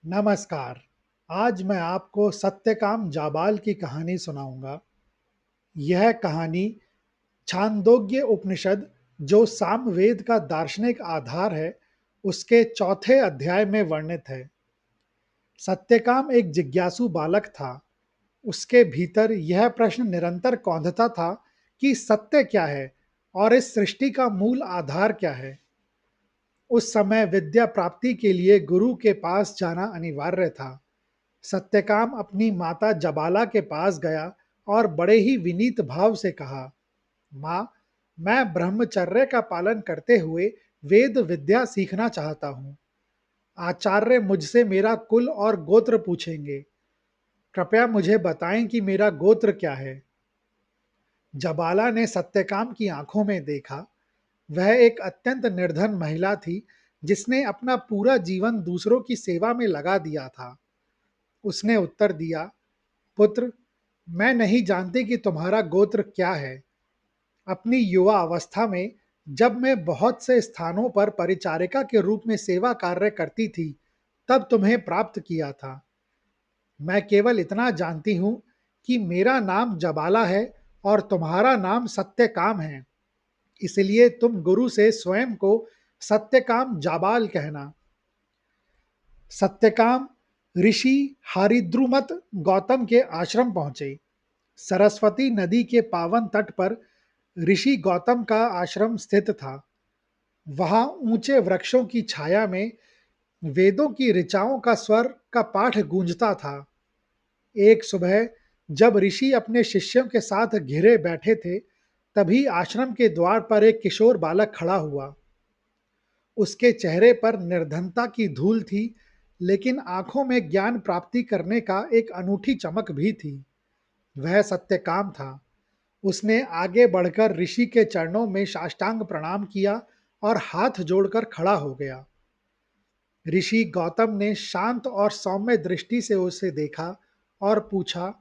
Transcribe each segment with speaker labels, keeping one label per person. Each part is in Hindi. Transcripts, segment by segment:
Speaker 1: नमस्कार। आज मैं आपको सत्यकाम जाबाल की कहानी सुनाऊंगा। यह कहानी छांदोग्य उपनिषद, जो सामवेद का दार्शनिक आधार है, उसके चौथे अध्याय में वर्णित है। सत्यकाम एक जिज्ञासु बालक था। उसके भीतर यह प्रश्न निरंतर कौंधता था कि सत्य क्या है और इस सृष्टि का मूल आधार क्या है। उस समय विद्या प्राप्ति के लिए गुरु के पास जाना अनिवार्य था। सत्यकाम अपनी माता जबाला के पास गया और बड़े ही विनीत भाव से कहा, माँ, मैं ब्रह्मचर्य का पालन करते हुए वेद विद्या सीखना चाहता हूँ। आचार्य मुझसे मेरा कुल और गोत्र पूछेंगे। कृपया मुझे बताएं कि मेरा गोत्र क्या है। जबाला ने सत्यकाम की आंखों में देखा। वह एक अत्यंत निर्धन महिला थी, जिसने अपना पूरा जीवन दूसरों की सेवा में लगा दिया था। उसने उत्तर दिया, पुत्र, मैं नहीं जानती कि तुम्हारा गोत्र क्या है। अपनी युवा अवस्था में जब मैं बहुत से स्थानों पर परिचारिका के रूप में सेवा कार्य करती थी, तब तुम्हें प्राप्त किया था। मैं केवल इतना जानती हूँ कि मेरा नाम जबाला है और तुम्हारा नाम सत्यकाम है। इसलिए तुम गुरु से स्वयं को सत्यकाम जाबाल कहना। सत्यकाम ऋषि हारिद्रुमत गौतम के आश्रम पहुंचे। सरस्वती नदी के पावन तट पर ऋषि गौतम का आश्रम स्थित था। वहां ऊंचे वृक्षों की छाया में वेदों की ऋचाओं का स्वर का पाठ गूंजता था। एक सुबह जब ऋषि अपने शिष्यों के साथ घिरे बैठे थे, तभी आश्रम के द्वार पर एक किशोर बालक खड़ा हुआ। उसके चेहरे पर निर्धनता की धूल थी, लेकिन आंखों में ज्ञान प्राप्ति करने का एक अनूठी चमक भी थी। वह सत्यकाम था। उसने आगे बढ़कर ऋषि के चरणों में साष्टांग प्रणाम किया और हाथ जोड़कर खड़ा हो गया। ऋषि गौतम ने शांत और सौम्य दृष्टि से उसे देखा और पूछा,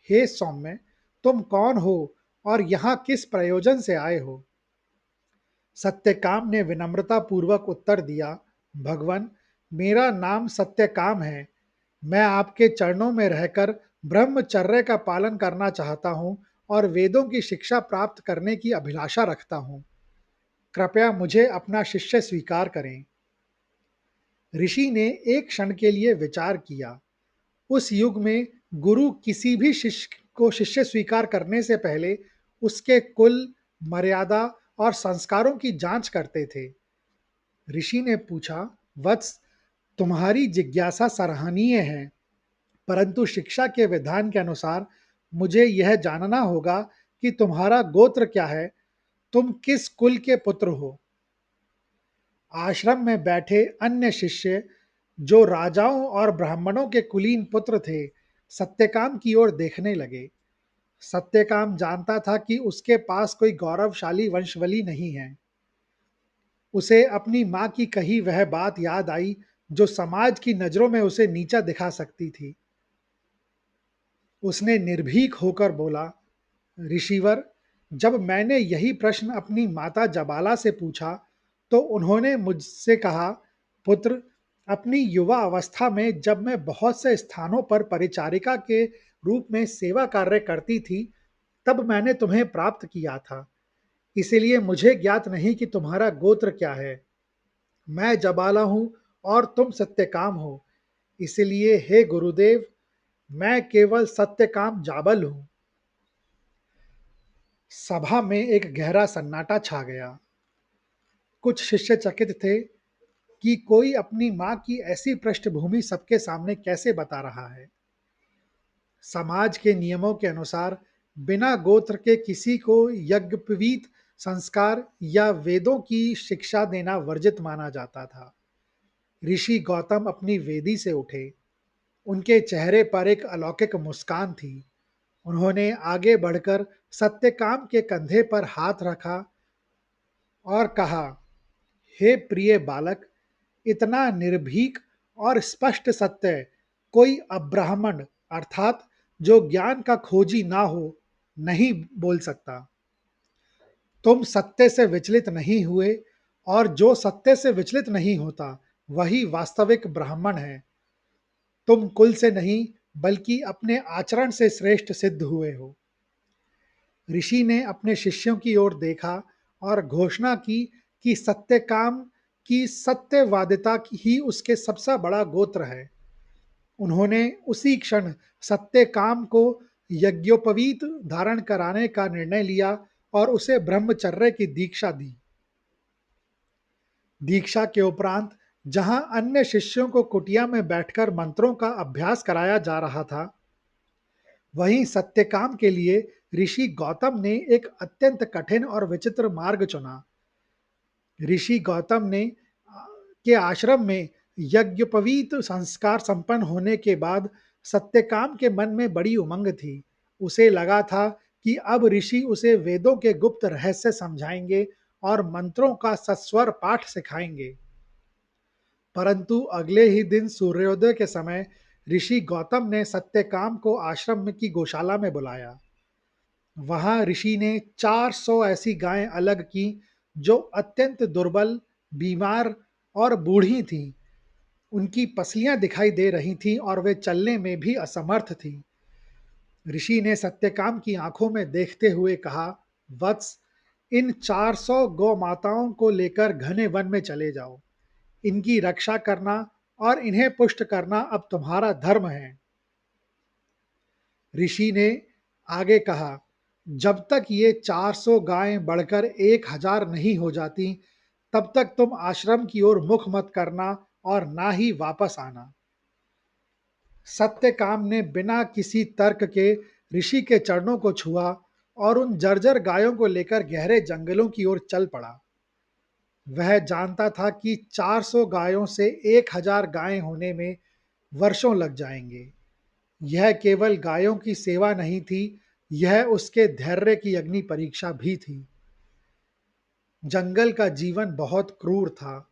Speaker 1: हे सौम्य, तुम कौन हो और यहाँ किस प्रयोजन से आए हो? सत्यकाम ने विनम्रता पूर्वक उत्तर दिया, भगवान, मेरा नाम सत्यकाम है। मैं आपके चरणों में रहकर ब्रह्मचर्य का पालन करना चाहता हूँ और वेदों की शिक्षा प्राप्त करने की अभिलाषा रखता हूँ। कृपया मुझे अपना शिष्य स्वीकार करें। ऋषि ने एक क्षण के लिए विचार किया। उस युग में गुरु किसी भी शिष्य को शिष्य स्वीकार करने से पहले उसके कुल, मर्यादा और संस्कारों की जांच करते थे। ऋषि ने पूछा, वत्स, तुम्हारी जिज्ञासा सराहनीय है, परंतु शिक्षा के विधान के अनुसार मुझे यह जानना होगा कि तुम्हारा गोत्र क्या है। तुम किस कुल के पुत्र हो? आश्रम में बैठे अन्य शिष्य, जो राजाओं और ब्राह्मणों के कुलीन पुत्र थे, सत्यकाम की ओर देखने लगे। सत्यकाम जानता था कि उसके पास कोई गौरवशाली वंशावली नहीं है। उसे अपनी माँ की कही वह बात याद आई, जो समाज की नजरों में उसे नीचा दिखा सकती थी। उसने निर्भीक होकर बोला, ऋषिवर, जब मैंने यही प्रश्न अपनी माता जबाला से पूछा, तो उन्होंने मुझसे कहा, पुत्र, अपनी युवा अवस्था में जब मैं बहुत से स्थानों पर परिचारिका के रूप में सेवा कार्य करती थी, तब मैंने तुम्हें प्राप्त किया था। इसीलिए मुझे ज्ञात नहीं कि तुम्हारा गोत्र क्या है। मैं जबाला हूँ और तुम सत्यकाम हो। इसलिए हे गुरुदेव, मैं केवल सत्यकाम जाबल हूँ। सभा में एक गहरा सन्नाटा छा गया। कुछ शिष्य चकित थे कि कोई अपनी माँ की ऐसी पृष्ठभूमि सबके सामने कैसे बता रहा है। समाज के नियमों के अनुसार बिना गोत्र के किसी को यज्ञोपवीत संस्कार या वेदों की शिक्षा देना वर्जित माना जाता था। ऋषि गौतम अपनी वेदी से उठे। उनके चेहरे पर एक अलौकिक मुस्कान थी। उन्होंने आगे बढ़कर सत्यकाम के कंधे पर हाथ रखा और कहा, हे प्रिय बालक, इतना निर्भीक और स्पष्ट सत्य कोई अब्राह्मण, अर्थात जो ज्ञान का खोजी ना हो, नहीं बोल सकता। तुम सत्य से विचलित नहीं हुए, और जो सत्य से विचलित नहीं होता वही वास्तविक ब्राह्मण है। तुम कुल से नहीं बल्कि अपने आचरण से श्रेष्ठ सिद्ध हुए हो। ऋषि ने अपने शिष्यों की ओर देखा और घोषणा की कि सत्यकाम की सत्यवादिता ही उसके सबसे बड़ा गोत्र है। उन्होंने उसी क्षण सत्यकाम को यज्ञोपवीत धारण कराने का निर्णय लिया और उसे ब्रह्मचर्य की दीक्षा दी। दीक्षा के उपरांत जहां अन्य शिष्यों को कुटिया में बैठकर मंत्रों का अभ्यास कराया जा रहा था, वहीं सत्यकाम के लिए ऋषि गौतम ने एक अत्यंत कठिन और विचित्र मार्ग चुना। ऋषि गौतम ने के आश्रम में यज्ञोपवीत संस्कार संपन्न होने के बाद सत्यकाम के मन में बड़ी उमंग थी। उसे लगा था कि अब ऋषि उसे वेदों के गुप्त रहस्य समझाएंगे और मंत्रों का सस्वर पाठ सिखाएंगे। परंतु अगले ही दिन सूर्योदय के समय ऋषि गौतम ने सत्यकाम को आश्रम की गौशाला में बुलाया। वहां ऋषि ने 400 ऐसी गायें अलग की जो अत्यंत दुर्बल, बीमार और बूढ़ी थीं। उनकी पसलियां दिखाई दे रही थीं और वे चलने में भी असमर्थ थीं। ऋषि ने सत्यकाम की आंखों में देखते हुए कहा, वत्स, इन 400 गौ माताओं को लेकर घने वन में चले जाओ। इनकी रक्षा करना और इन्हें पुष्ट करना अब तुम्हारा धर्म है। ऋषि ने आगे कहा, जब तक ये 400 गायें बढ़कर 1000 नहीं हो जाती, तब तक तुम आश्रम की ओर मुख मत करना और ना ही वापस आना। सत्यकाम ने बिना किसी तर्क के ऋषि के चरणों को छुआ और उन जर्जर गायों को लेकर गहरे जंगलों की ओर चल पड़ा। वह जानता था कि 400 गायों से 1000 गायें होने में वर्षों लग जाएंगे। यह केवल गायों की सेवा नहीं थी, यह उसके धैर्य की अग्नि परीक्षा भी थी। जंगल का जीवन बहुत क्रूर था।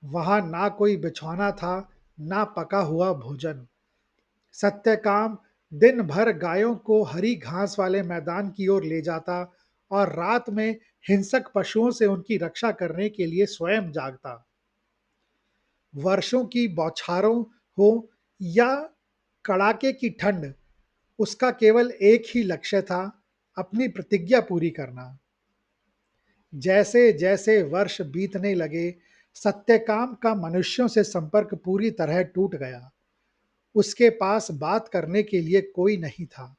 Speaker 1: वहां ना कोई बिछौना था, ना पका हुआ भोजन। सत्यकाम दिन भर गायों को हरी घास वाले मैदान की ओर ले जाता और रात में हिंसक पशुओं से उनकी रक्षा करने के लिए स्वयं जागता। वर्षों की बौछारों हो या कड़ाके की ठंड, उसका केवल एक ही लक्ष्य था, अपनी प्रतिज्ञा पूरी करना। जैसे जैसे वर्ष बीतने लगे, सत्यकाम का मनुष्यों से संपर्क पूरी तरह टूट गया। उसके पास बात करने के लिए कोई नहीं था।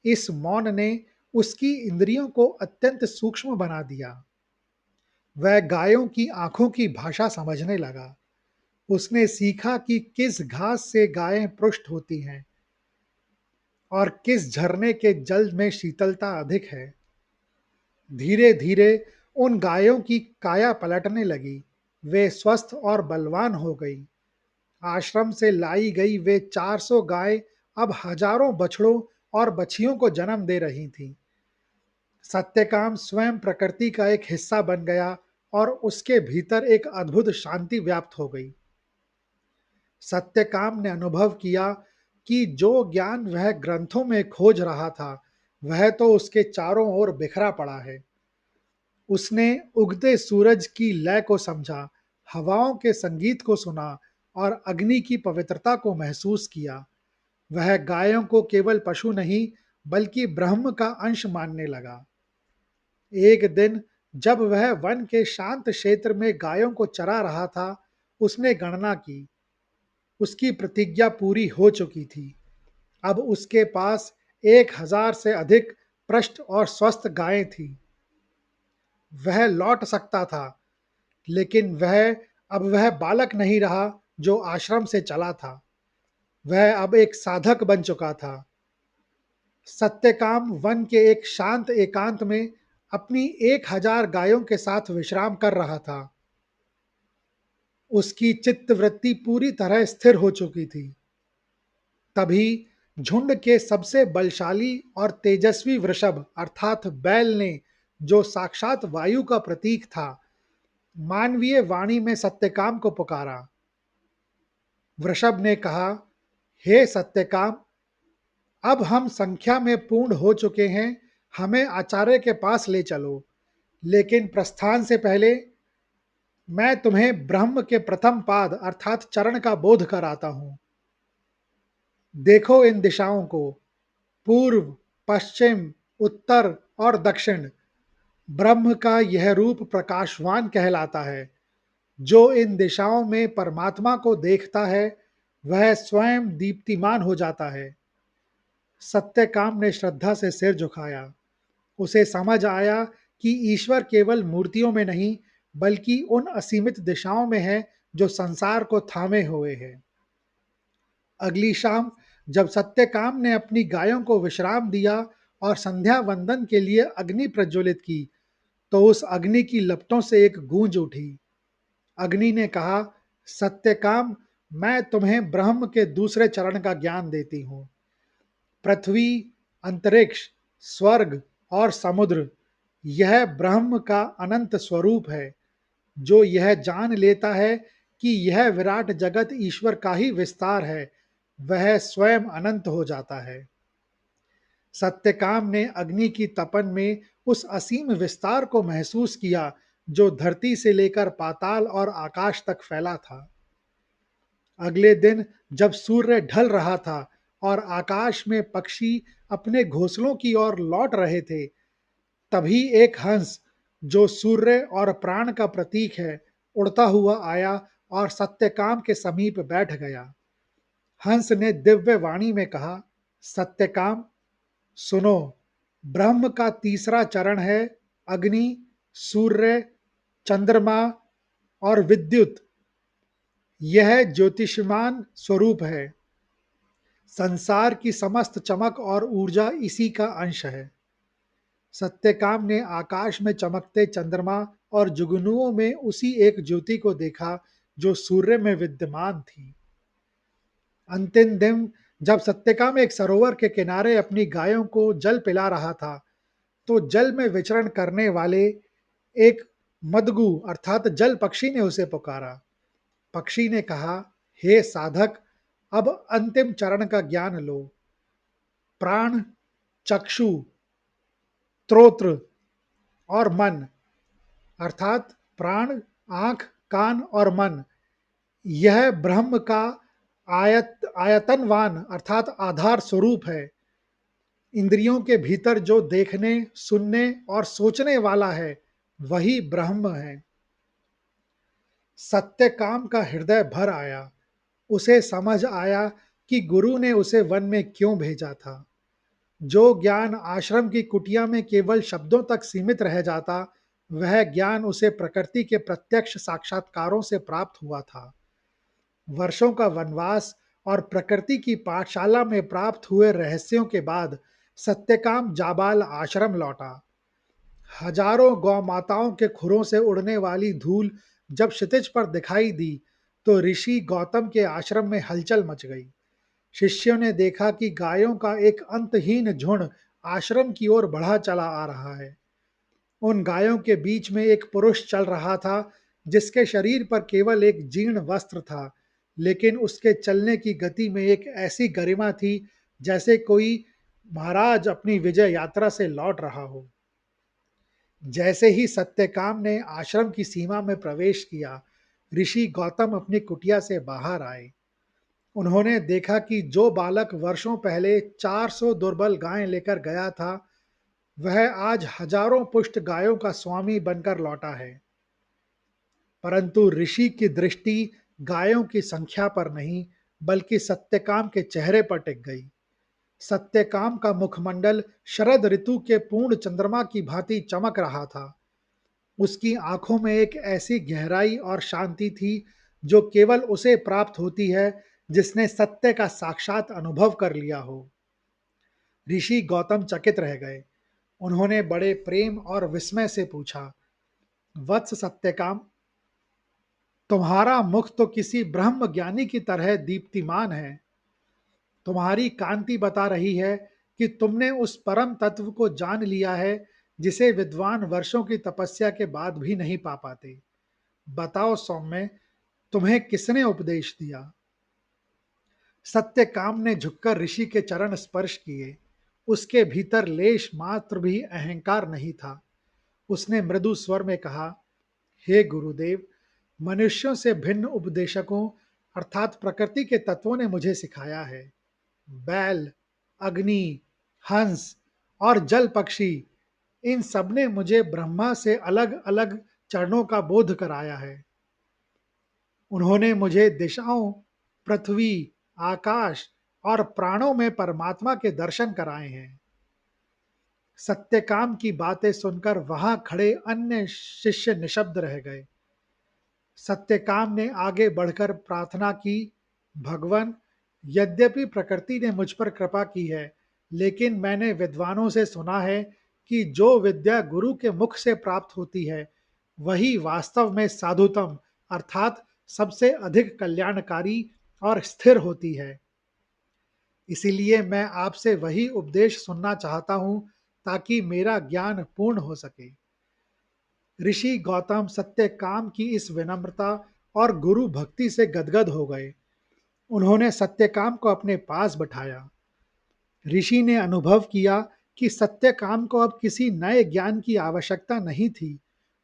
Speaker 1: इस मौन ने उसकी इंद्रियों को अत्यंत सूक्ष्म बना दिया। वह गायों की आंखों की भाषा समझने लगा। उसने सीखा कि किस घास से गायें पुष्ट होती हैं और किस झरने के जल में शीतलता अधिक है। धीरे धीरे उन गायों की काया पलटने लगी। वे स्वस्थ और बलवान हो गई। आश्रम से लाई गई वे 400 गायें अब हजारों बछड़ों और बछियों को जन्म दे रही थीं। सत्यकाम स्वयं प्रकृति का एक हिस्सा बन गया और उसके भीतर एक अद्भुत शांति व्याप्त हो गई। सत्यकाम ने अनुभव किया कि जो ज्ञान वह ग्रंथों में खोज रहा था, वह तो उसके चारों ओर बिखरा पड़ा है। उसने उगते सूरज की लय को समझा, हवाओं के संगीत को सुना और अग्नि की पवित्रता को महसूस किया। वह गायों को केवल पशु नहीं बल्कि ब्रह्म का अंश मानने लगा। एक दिन जब वह वन के शांत क्षेत्र में गायों को चरा रहा था, उसने गणना की। उसकी प्रतिज्ञा पूरी हो चुकी थी। अब उसके पास 1000 से अधिक पृष्ठ और स्वस्थ गायें थीं। वह लौट सकता था, लेकिन वह बालक नहीं रहा जो आश्रम से चला था। वह अब एक साधक बन चुका था। सत्यकाम वन के एक शांत एकांत में अपनी 1000 गायों के साथ विश्राम कर रहा था। उसकी चित्तवृत्ति पूरी तरह स्थिर हो चुकी थी। तभी झुंड के सबसे बलशाली और तेजस्वी वृषभ अर्थात बैल ने, जो साक्षात वायु का प्रतीक था, मानवीय वाणी में सत्यकाम को पुकारा। वृषभ ने कहा, हे सत्यकाम, अब हम संख्या में पूर्ण हो चुके हैं। हमें आचार्य के पास ले चलो, लेकिन प्रस्थान से पहले मैं तुम्हें ब्रह्म के प्रथम पाद अर्थात चरण का बोध कराता हूं। देखो इन दिशाओं को, पूर्व, पश्चिम, उत्तर और दक्षिण। ब्रह्म का यह रूप प्रकाशवान कहलाता है। जो इन दिशाओं में परमात्मा को देखता है, वह स्वयं दीप्तिमान हो जाता है। सत्यकाम ने श्रद्धा से सिर झुकाया। उसे समझ आया कि ईश्वर केवल मूर्तियों में नहीं, बल्कि उन असीमित दिशाओं में है जो संसार को थामे हुए है। अगली शाम जब सत्यकाम ने अपनी गायों को विश्राम दिया और संध्या वंदन के लिए अग्नि प्रज्वलित की, तो उस अग्नि की लपटों से एक गूंज उठी। अग्नि ने कहा, सत्यकाम, मैं तुम्हें ब्रह्म के दूसरे चरण का ज्ञान देती हूँ। पृथ्वी, अंतरिक्ष, स्वर्ग और समुद्र, यह ब्रह्म का अनंत स्वरूप है। जो यह जान लेता है कि यह विराट जगत ईश्वर का ही विस्तार है, वह स्वयं अनंत हो जाता है। सत्यकाम ने अग्नि की तपन में उस असीम विस्तार को महसूस किया जो धरती से लेकर पाताल और आकाश तक फैला था। अगले दिन जब सूर्य ढल रहा था और आकाश में पक्षी अपने घोंसलों की ओर लौट रहे थे, तभी एक हंस, जो सूर्य और प्राण का प्रतीक है, उड़ता हुआ आया और सत्यकाम के समीप बैठ गया। हंस ने दिव्य वाणी में कहा, सत्यकाम, सुनो, ब्रह्म का तीसरा चरण है अग्नि, सूर्य, चंद्रमा और विद्युत। यह ज्योतिषमान स्वरूप है। संसार की समस्त चमक और ऊर्जा इसी का अंश है। सत्यकाम ने आकाश में चमकते चंद्रमा और जुगनुओं में उसी एक ज्योति को देखा जो सूर्य में विद्यमान थी। अंतिम दिन जब सत्यकाम एक सरोवर के किनारे अपनी गायों को जल पिला रहा था, तो जल में विचरण करने वाले एक मदगु अर्थात जल पक्षी ने उसे पुकारा। पक्षी ने कहा, हे साधक, अब अंतिम चरण का ज्ञान लो। प्राण, चक्षु, त्रोत्र और मन अर्थात प्राण, आंख, कान और मन, यह ब्रह्म का आयतनवान अर्थात आधार स्वरूप है। इंद्रियों के भीतर जो देखने, सुनने और सोचने वाला है, वही ब्रह्म है। सत्यकाम का हृदय भर आया। उसे समझ आया कि गुरु ने उसे वन में क्यों भेजा था। जो ज्ञान आश्रम की कुटिया में केवल शब्दों तक सीमित रह जाता, वह ज्ञान उसे प्रकृति के प्रत्यक्ष साक्षात्कारों से प्राप्त हुआ था। वर्षों का वनवास और प्रकृति की पाठशाला में प्राप्त हुए रहस्यों के बाद सत्यकाम जाबाल आश्रम लौटा। हजारों गौ माताओं के खुरों से उड़ने वाली धूल जब क्षितिज पर दिखाई दी, तो ऋषि गौतम के आश्रम में हलचल मच गई। शिष्यों ने देखा कि गायों का एक अंतहीन झुंड आश्रम की ओर बढ़ा चला आ रहा है। उन गायों के बीच में एक पुरुष चल रहा था, जिसके शरीर पर केवल एक जीर्ण वस्त्र था, लेकिन उसके चलने की गति में एक ऐसी गरिमा थी जैसे कोई महाराज अपनी विजय यात्रा से लौट रहा हो। जैसे ही सत्यकाम ने आश्रम की सीमा में प्रवेश किया, ऋषि गौतम अपनी कुटिया से बाहर आए। उन्होंने देखा कि जो बालक वर्षों पहले 400 दुर्बल गायें लेकर गया था, वह आज हजारों पुष्ट गायों का स्वामी बनकर लौटा है। परंतु ऋषि की दृष्टि गायों की संख्या पर नहीं, बल्कि सत्यकाम के चेहरे पर टिक गई। सत्यकाम का मुखमंडल शरद ऋतु के पूर्ण चंद्रमा की भांति चमक रहा था। उसकी आंखों में एक ऐसी गहराई और शांति थी जो केवल उसे प्राप्त होती है जिसने सत्य का साक्षात अनुभव कर लिया हो। ऋषि गौतम चकित रह गए। उन्होंने बड़े प्रेम और विस्मय से पूछा, वत्स सत्यकाम, तुम्हारा मुख तो किसी ब्रह्म ज्ञानी की तरह दीप्तिमान है। तुम्हारी कांति बता रही है कि तुमने उस परम तत्व को जान लिया है जिसे विद्वान वर्षों की तपस्या के बाद भी नहीं पा पाते। बताओ सौम्य, तुम्हें किसने उपदेश दिया? सत्यकाम ने झुककर ऋषि के चरण स्पर्श किए। उसके भीतर लेश मात्र भी अहंकार नहीं था। उसने मृदु स्वर में कहा, हे गुरुदेव, मनुष्यों से भिन्न उपदेशकों अर्थात प्रकृति के तत्वों ने मुझे सिखाया है। बैल, अग्नि, हंस और जल पक्षी, इन सब ने मुझे ब्रह्मा से अलग-अलग चरणों का बोध कराया है। उन्होंने मुझे दिशाओं, पृथ्वी, आकाश और प्राणों में परमात्मा के दर्शन कराए हैं। सत्यकाम की बातें सुनकर वहां खड़े अन्य शिष्य निशब्द रह गए। सत्यकाम ने आगे बढ़कर प्रार्थना की, भगवन, यद्यपि प्रकृति ने मुझ पर कृपा की है, लेकिन मैंने विद्वानों से सुना है कि जो विद्या गुरु के मुख से प्राप्त होती है, वही वास्तव में साधुतम अर्थात सबसे अधिक कल्याणकारी और स्थिर होती है। इसीलिए मैं आपसे वही उपदेश सुनना चाहता हूँ ताकि मेरा ज्ञान पूर्ण हो सके। ऋषि गौतम सत्यकाम की इस विनम्रता और गुरु भक्ति से गदगद हो गए। उन्होंने सत्यकाम को अपने पास बैठाया। ऋषि ने अनुभव किया कि सत्यकाम को अब किसी नए ज्ञान की आवश्यकता नहीं थी,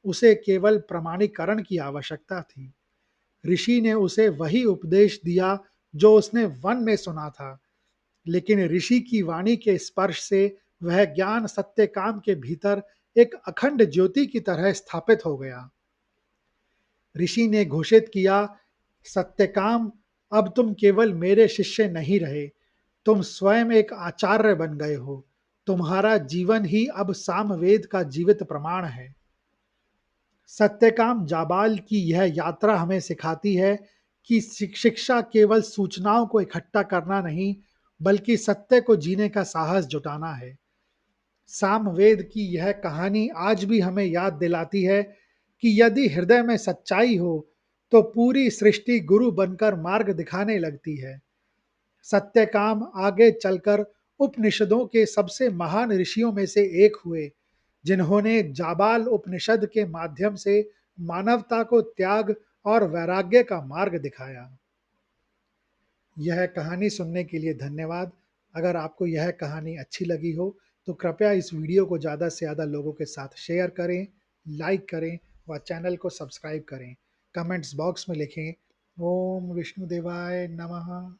Speaker 1: उसे केवल प्रमाणीकरण की आवश्यकता थी। ऋषि ने उसे वही उपदेश दिया जो उसने वन में सुना था, लेकिन ऋषि की वाणी के स्पर्श से वह ज्ञान सत्यकाम के भीतर एक अखंड ज्योति की तरह स्थापित हो गया। ऋषि ने घोषित किया, सत्यकाम, अब तुम केवल मेरे शिष्य नहीं रहे, तुम स्वयं एक आचार्य बन गए हो। तुम्हारा जीवन ही अब सामवेद का जीवित प्रमाण है। सत्यकाम जाबाल की यह यात्रा हमें सिखाती है कि शिक्षा केवल सूचनाओं को इकट्ठा करना नहीं, बल्कि सत्य को जीने का साहस जुटाना है। सामवेद की यह कहानी आज भी हमें याद दिलाती है कि यदि हृदय में सच्चाई हो, तो पूरी सृष्टि गुरु बनकर मार्ग दिखाने लगती है। सत्यकाम आगे चलकर उपनिषदों के सबसे महान ऋषियों में से एक हुए, जिन्होंने जाबाल उपनिषद के माध्यम से मानवता को त्याग और वैराग्य का मार्ग दिखाया। यह कहानी सुनने के लिए धन्यवाद। अगर आपको यह कहानी अच्छी लगी हो, तो कृपया इस वीडियो को ज़्यादा से ज़्यादा लोगों के साथ शेयर करें, लाइक करें व चैनल को सब्सक्राइब करें। कमेंट्स बॉक्स में लिखें, ओम विष्णुदेवाय नमः।